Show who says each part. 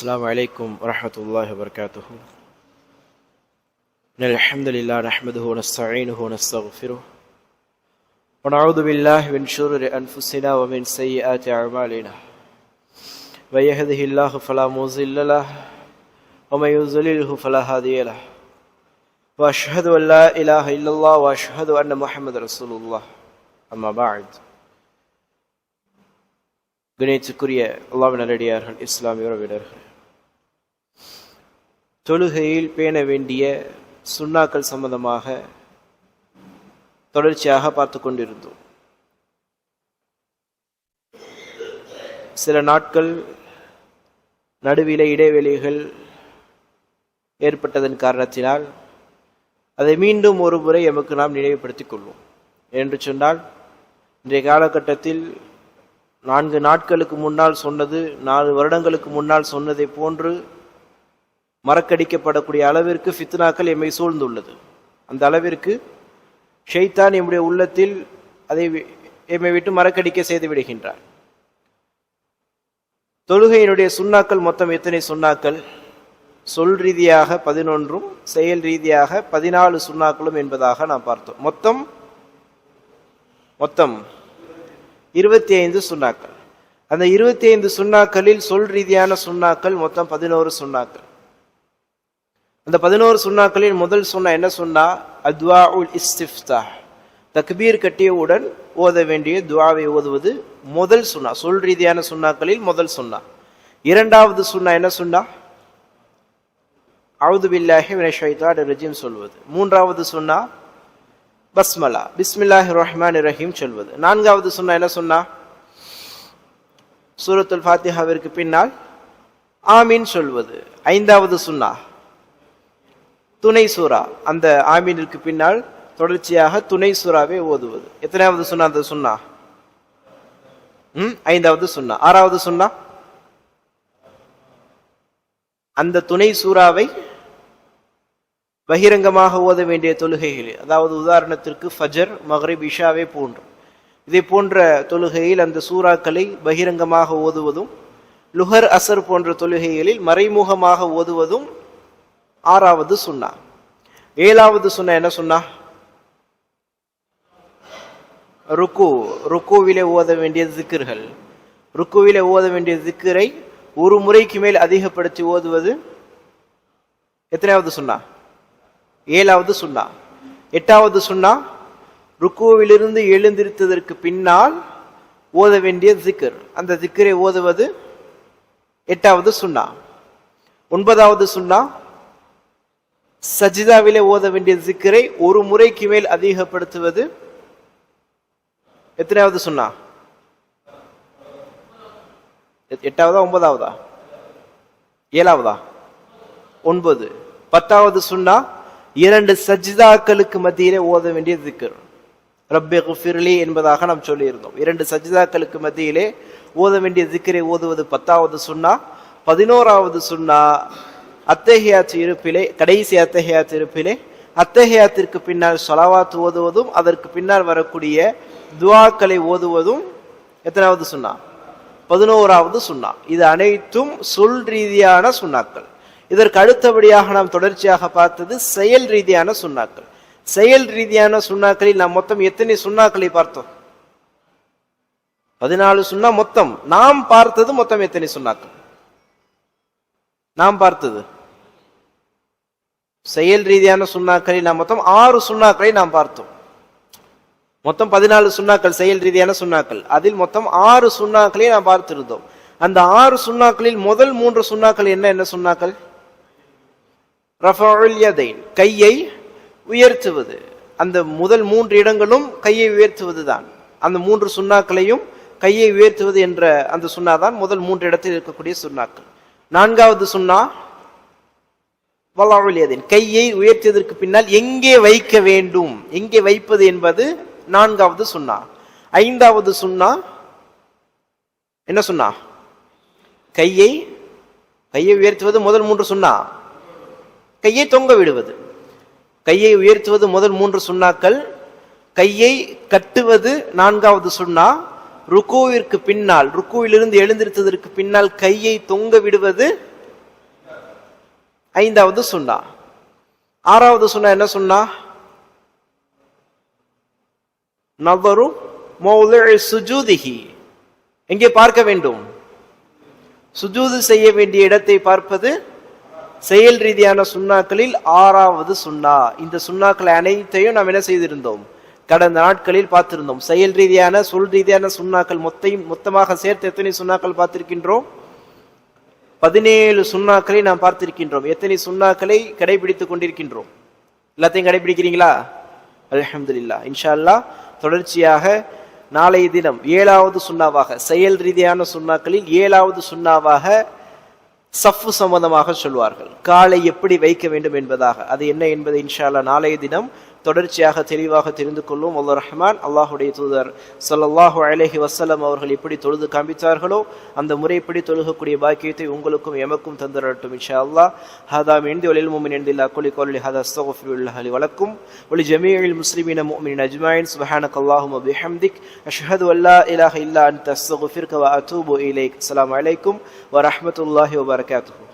Speaker 1: السلام عليكم ورحمة الله وبركاته. إن الحمد لله نحمده ونستعينه ونستغفره ونعوذ بالله من شرور أنفسنا ومن سيئات أعمالنا. من يهده الله فلا مضل له ومن يضلله فلا هادي له. وأشهد أن لا إله إلا الله وأشهد أن محمد رسول الله. أما بعد. கணியத்துக்குரிய அல்லாஹ்வின் நல்லடியார்கள், இஸ்லாமிய உறவினர்கள், தொழுகையில் பேண வேண்டிய சுன்னாக்கள் சம்பந்தமாக தொடர்ச்சியாக பார்த்து கொண்டிருந்தோம். சில நாட்கள் நடுவிலே இடைவெளிகள் ஏற்பட்டதன் காரணத்தினால் அதை மீண்டும் ஒரு முறை எமக்கு நாம் நினைவுபடுத்திக் கொள்வோம். என்று சொன்னால், இன்றைய காலகட்டத்தில் 4 நாட்களுக்கு முன்னால் சொன்னது 4 வருடங்களுக்கு முன்னால் சொன்னதை போன்று மறக்கடிக்கப்படக்கூடிய அளவிற்கு ஃபித்னாக்கள் எம்மை சூழ்ந்துள்ளது. அந்த அளவிற்கு ஷைத்தான் எம்முடைய உள்ளத்தில் அதை எம்மை விட்டு மறக்கடிக்க செய்து விடுகின்றார். தொழுகையினுடைய சுன்னாக்கள் மொத்தம் எத்தனை சுன்னாக்கள்? சொல் ரீதியாக 11, செயல் ரீதியாக 14 சுன்னாக்களும் என்பதாக நாம் பார்த்தோம். மொத்தம் 25 சுன்னாக்கள். அந்த 25 சுன்னாக்களில் சொல் ரீதியான சுன்னாக்கள் மொத்தம் 11 சுன்னாக்கள். அந்த 11 சுன்னாக்களில் முதல் சுன்னா என்ன சொன்னா? அத்வாஉல் இஸ்திஃப்தாஹ், தக்பீர் கட்டியவுடன் ஓத வேண்டிய துஆவை ஓதுவது முதல் சுன்னா. சொல் ரீதியான சுன்னாக்களில் முதல் சுன்னா. இரண்டாவது சுன்னா என்ன சொன்னா? அஊது பில்லாஹி மினஷ் ஷைத்தானிர் ரஜீம் சொல்வது. மூன்றாவது சுன்னா பஸ்மலா, பிஸ்மில்லாஹிர் ரஹ்மானிர் ரஹீம் சொல்வது. நான்காவது சுன்னா என்ன சொன்னா? சூரத்துல் ஃபாத்திஹாவிற்கு பின்னால் ஆமீன் சொல்வது. ஐந்தாவது சுன்னா துணை சூரா, அந்த ஆமீனிற்கு பின்னால் தொடர்ச்சியாக துணை சூறாவை ஓதுவது. எத்தனாவது சுன்னா அந்த சுன்னா? 5வது சுன்னா. 6வது சுன்னா அந்த துணை சூறாவை பகிரங்கமாக ஓத வேண்டிய தொழுகைகள், அதாவது உதாரணத்திற்கு ஃபஜர், மக்ரிப், இஷாவை போன்று இதை போன்ற தொழுகையில் அந்த சூறாக்களை பகிரங்கமாக ஓதுவதும், லுஹர், அசர் போன்ற தொழுகைகளில் மறைமுகமாக ஓதுவதும் 6வது சுன்னா. 7வது சுன்னா என்ன சொன்னா? ருக்குவிலே ஓத வேண்டிய ஜிக்ர்கள். ருக்குவிலே ஓத வேண்டிய ஜிக்ரை ஒரு முறைக்கு மேல் அதிகப்படுத்தி ஓதுவது எத்தனாவது சுன்னா? 7வது சுன்னா. 8வது சுன்னா ருக்குவிலிருந்து எழுந்திருத்ததற்கு பின்னால் ஓத வேண்டிய ஜிக்ர். அந்த ஜிக்ரை ஓதுவது 8வது சுன்னா. 9வது சுன்னா சஜிதாவிலே ஓத வேண்டிய ஜிக்ரை ஒரு முறைக்கு மேல் அதிகப்படுத்துவது எத்தனாவது சுன்னா? 8வதா 9வதா 7வதா 9. 10வது சுன்னா 2 சஜிதாக்களுக்கு மத்தியிலே ஓத வேண்டிய திக்ர், ரப்பி குஃபிர்லி என்பதாக நாம் சொல்லி இருந்தோம். 2 சஜிதாக்களுக்கு மத்தியிலே ஓத வேண்டிய திக்ரை ஓதுவது 10வது சுன்னா. 11வது சுன்னா அத்தஹியாத் இருப்பிலே, கடைசி அத்தஹியாத் இருப்பிலே அத்தஹியாத்திற்கு பின்னால் ஸலவாத் ஓதுவதும் அதற்கு பின்னால் வரக்கூடிய துஆக்களை ஓதுவதும் எத்தனாவது சுன்னா? 11வது சுன்னா. இது அனைத்தும் சொல் ரீதியான சுன்னாக்கள். இதற்கு அடுத்தபடியாக நாம் தொடர்ச்சியாக பார்த்தது செயல் ரீதியான சுன்னாக்கள். செயல் ரீதியான சுன்னாக்களில் நாம் மொத்தம் எத்தனை சுன்னாக்களை பார்த்தோம்? 14 சுன்னா. மொத்தம் நாம் பார்த்தது மொத்தம் எத்தனை சுன்னாக்கள்? நாம் பார்த்தது செயல் ரீதியான சுன்னாக்களில் நாம் மொத்தம் 6 சுன்னாக்களை நாம் பார்த்தோம். மொத்தம் 14 சுன்னாக்கள் செயல் ரீதியான சுன்னாக்கள். அதில் மொத்தம் 6 சுன்னாக்களை நாம் பார்த்திருந்தோம். அந்த 6 சுன்னாக்களில் முதல் 3 சுன்னாக்கள் என்ன சுன்னாக்கள்? ரஃபஉல் யதைன், கையை உயர்த்துவது. அந்த முதல் 3 இடங்களும் கையை உயர்த்துவது தான். அந்த 3 சுன்னாக்களையும் கையை உயர்த்துவது என்ற அந்த சுன்னா தான் முதல் 3 இடத்தில் இருக்கக்கூடிய சுன்னாக்கள். 4வது சுன்னா வலஉல் யதைன், கையை உயர்த்தியதற்கு பின்னால் எங்கே வைக்க வேண்டும், எங்கே வைப்பது என்பது 4வது சுன்னா. 5வது சுன்னா என்ன சுன்னா? கையை உயர்த்துவது முதல் 3 சுன்னா. கையை தொங்க விடுவது. கையை உயர்த்துவது முதல் 3 சுன்னாக்கள். கையை கட்டுவது 4வது சுன்னா. ருக்குவிற்கு பின்னால், ருக்குவிலிருந்து எழுந்திருத்ததற்கு பின்னால் கையை தொங்க விடுவது 5வது சுன்னா. 6வது சுன்னா என்ன சுன்னா? நظரு மௌலிஇ சுஜூதிஹி, எங்கே பார்க்க வேண்டும்? சுஜூது செய்ய வேண்டிய இடத்தை பார்ப்பது செயல் ரீதியான சுன்னாக்களில் 6வது சுன்னா. இந்த சுன்னாக்களை அனைத்தையும் நாம் என்ன செய்திருந்தோம்? கடந்த நாட்களில் பார்த்திருந்தோம். செயல் ரீதியான சொல் ரீதியான சுன்னாக்கள் மொத்தமாக சேர்த்து எத்தனை சுன்னாக்கள் பார்த்திருக்கின்றோம்? 17 சுன்னாக்களை நாம் பார்த்திருக்கின்றோம். எத்தனை சுன்னாக்களை கடைபிடித்துக் கொண்டிருக்கின்றோம்? எல்லாத்தையும் கடைபிடிக்கிறீங்களா? அல்ஹம்துலில்லாஹ். இன்ஷா அல்லாஹ் தொடர்ச்சியாக நாளைய தினம் 7வது சுன்னாவாக, செயல் ரீதியான சுன்னாக்களில் 7வது சுன்னாவாக சஃப்பு சம்பந்தமாக சொல்வார்கள். காலை எப்படி வைக்க வேண்டும் என்பதாக. அது என்ன என்பதை இன்ஷா அல்லாஹ் நாளைய தினம் தொடர்ச்சியாக தெளிவாக தெரிந்து கொள்வோம். அல்லாஹ் ரஹ்மான் அல்லாஹுடைய தூதர் ஸல்லல்லாஹு அலைஹி வஸல்லம் அவர்கள் எப்படி தொழுது காண்பித்தார்களோ அந்த முறைப்படி தொழுகக்கூடிய பாக்கியத்தை உங்களுக்கும் எமக்கும் தந்தரட்டும் இன்ஷா அல்லாஹ். ஹதா மின் இன்தி வலில் முஃமின் இன்தில்லா குலி கௌலி ஹதா அஸ்தக்ஃபிருல்லாஹ லி வலக்கும் வலி ஜமீஇல் முஸ்லிமீன முஃமினீன அஜ்மஈன். சுப்ஹானக்கல்லாஹும்ம பிஹம்திக் அஷ்ஹது அல்லா இலாஹ இல்லா அன்த அஸ்தக்ஃபிருக வ அத்தூபு இலைக். அஸ்ஸலாமு அலைக்கும் வ ரஹ்மத்துல்லாஹி வ பரகாத்துஹு.